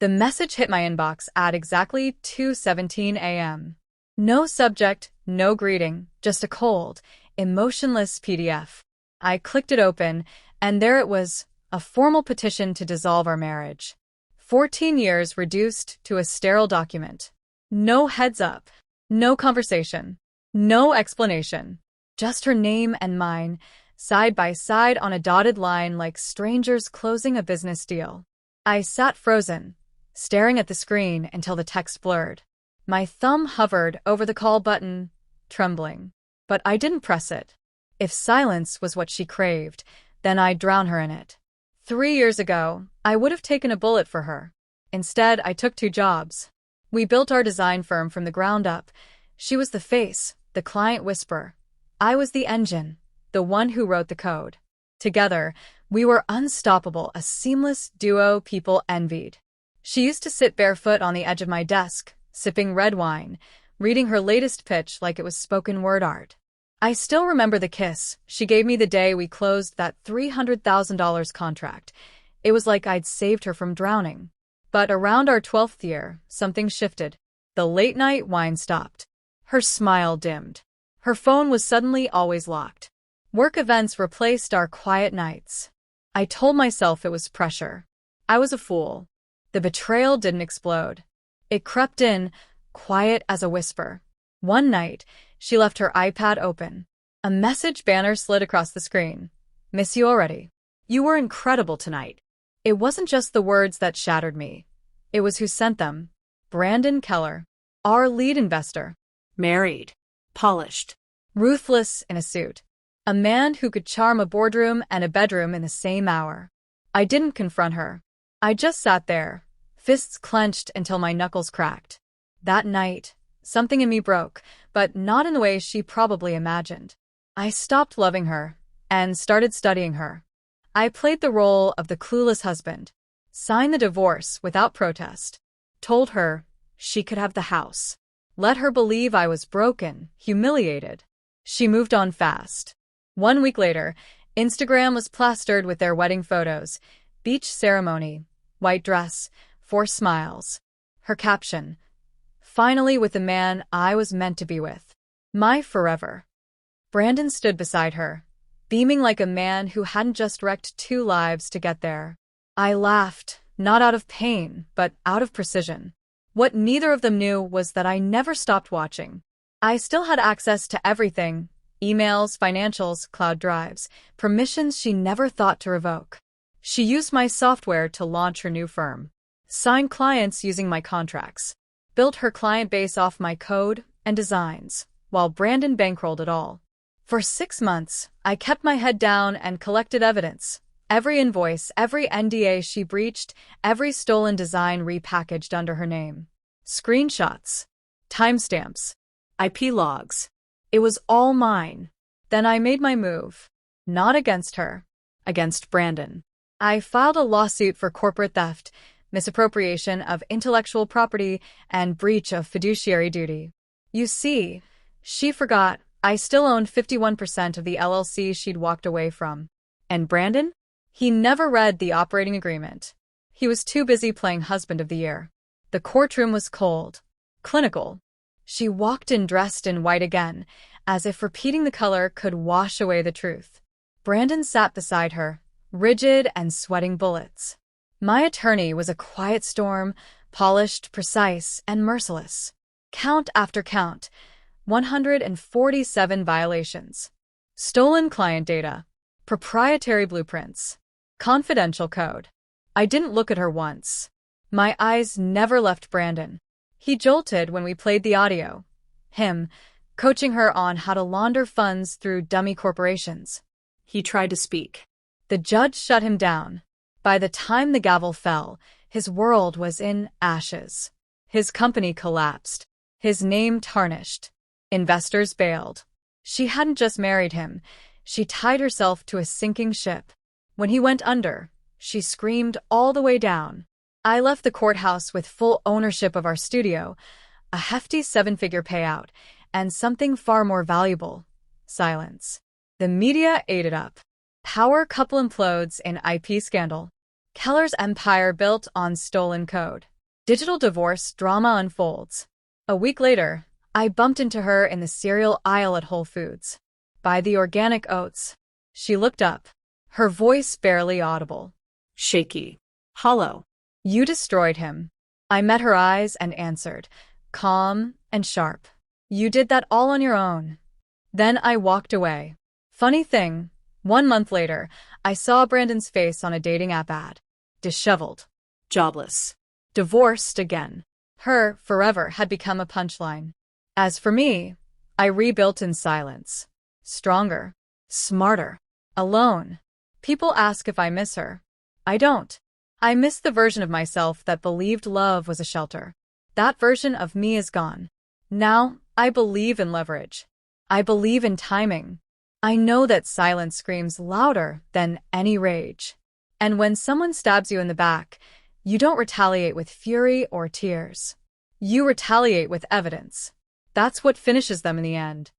The message hit my inbox at exactly 2:17 a.m. No subject, no greeting, just a cold, emotionless PDF. I clicked it open, and there it was, a formal petition to dissolve our marriage. 14 years reduced to a sterile document. No heads up, no conversation, no explanation. Just her name and mine, side by side on a dotted line like strangers closing a business deal. I sat frozen, staring at the screen until the text blurred. My thumb hovered over the call button, trembling. But I didn't press it. If silence was what she craved, then I'd drown her in it. 3 years ago, I would have taken a bullet for her. Instead, I took 2 jobs. We built our design firm from the ground up. She was the face, the client whisperer. I was the engine, the one who wrote the code. Together, we were unstoppable, a seamless duo people envied. She used to sit barefoot on the edge of my desk, sipping red wine, reading her latest pitch like it was spoken word art. I still remember the kiss she gave me the day we closed that $300,000 contract. It was like I'd saved her from drowning. But around our 12th year, something shifted. The late-night wine stopped. Her smile dimmed. Her phone was suddenly always locked. Work events replaced our quiet nights. I told myself it was pressure. I was a fool. The betrayal didn't explode. It crept in, quiet as a whisper. One night, she left her iPad open. A message banner slid across the screen. "Miss you already. You were incredible tonight." It wasn't just the words that shattered me. It was who sent them. Brandon Keller, our lead investor. Married. Polished. Ruthless in a suit. A man who could charm a boardroom and a bedroom in the same hour. I didn't confront her. I just sat there, fists clenched until my knuckles cracked. That night, something in me broke, but not in the way she probably imagined. I stopped loving her and started studying her. I played the role of the clueless husband, signed the divorce without protest, told her she could have the house, let her believe I was broken, humiliated. She moved on fast. 1 week later, Instagram was plastered with their wedding photos, beach ceremony, white dress, 4 smiles. Her caption, "Finally with the man I was meant to be with. My forever." Brandon stood beside her, beaming like a man who hadn't just wrecked 2 lives to get there. I laughed, not out of pain, but out of precision. What neither of them knew was that I never stopped watching. I still had access to everything: emails, financials, cloud drives, permissions she never thought to revoke. She used my software to launch her new firm, signed clients using my contracts, built her client base off my code and designs, while Brandon bankrolled it all. For 6 months, I kept my head down and collected evidence. Every invoice, every NDA she breached, every stolen design repackaged under her name. Screenshots, timestamps, IP logs. It was all mine. Then I made my move. Not against her, against Brandon. I filed a lawsuit for corporate theft, misappropriation of intellectual property, and breach of fiduciary duty. You see, she forgot I still owned 51% of the LLC she'd walked away from. And Brandon? He never read the operating agreement. He was too busy playing husband of the year. The courtroom was cold, clinical. She walked in dressed in white again, as if repeating the color could wash away the truth. Brandon sat beside her, rigid and sweating bullets. My attorney was a quiet storm, polished, precise, and merciless. Count after count, 147 violations. Stolen client data, proprietary blueprints, confidential code. I didn't look at her once. My eyes never left Brandon. He jolted when we played the audio. Him, coaching her on how to launder funds through dummy corporations. He tried to speak. The judge shut him down. By the time the gavel fell, his world was in ashes. His company collapsed. His name tarnished. Investors bailed. She hadn't just married him. She tied herself to a sinking ship. When he went under, she screamed all the way down. I left the courthouse with full ownership of our studio, a hefty 7-figure payout, and something far more valuable: silence. The media ate it up. Power couple implodes in IP scandal. Keller's empire built on stolen code. Digital divorce drama unfolds. A week later, I bumped into her in the cereal aisle at Whole Foods. Buy the organic oats. She looked up, her voice barely audible. Shaky. Hollow. You destroyed him. I met her eyes and answered, calm and sharp. You did that all on your own. Then I walked away. Funny thing, 1 month later, I saw Brandon's face on a dating app ad. Disheveled. Jobless. Divorced again. Her forever had become a punchline. As for me, I rebuilt in silence. Stronger. Smarter. Alone. People ask if I miss her. I don't. I miss the version of myself that believed love was a shelter. That version of me is gone. Now, I believe in leverage. I believe in timing. I know that silence screams louder than any rage. And when someone stabs you in the back, you don't retaliate with fury or tears. You retaliate with evidence. That's what finishes them in the end.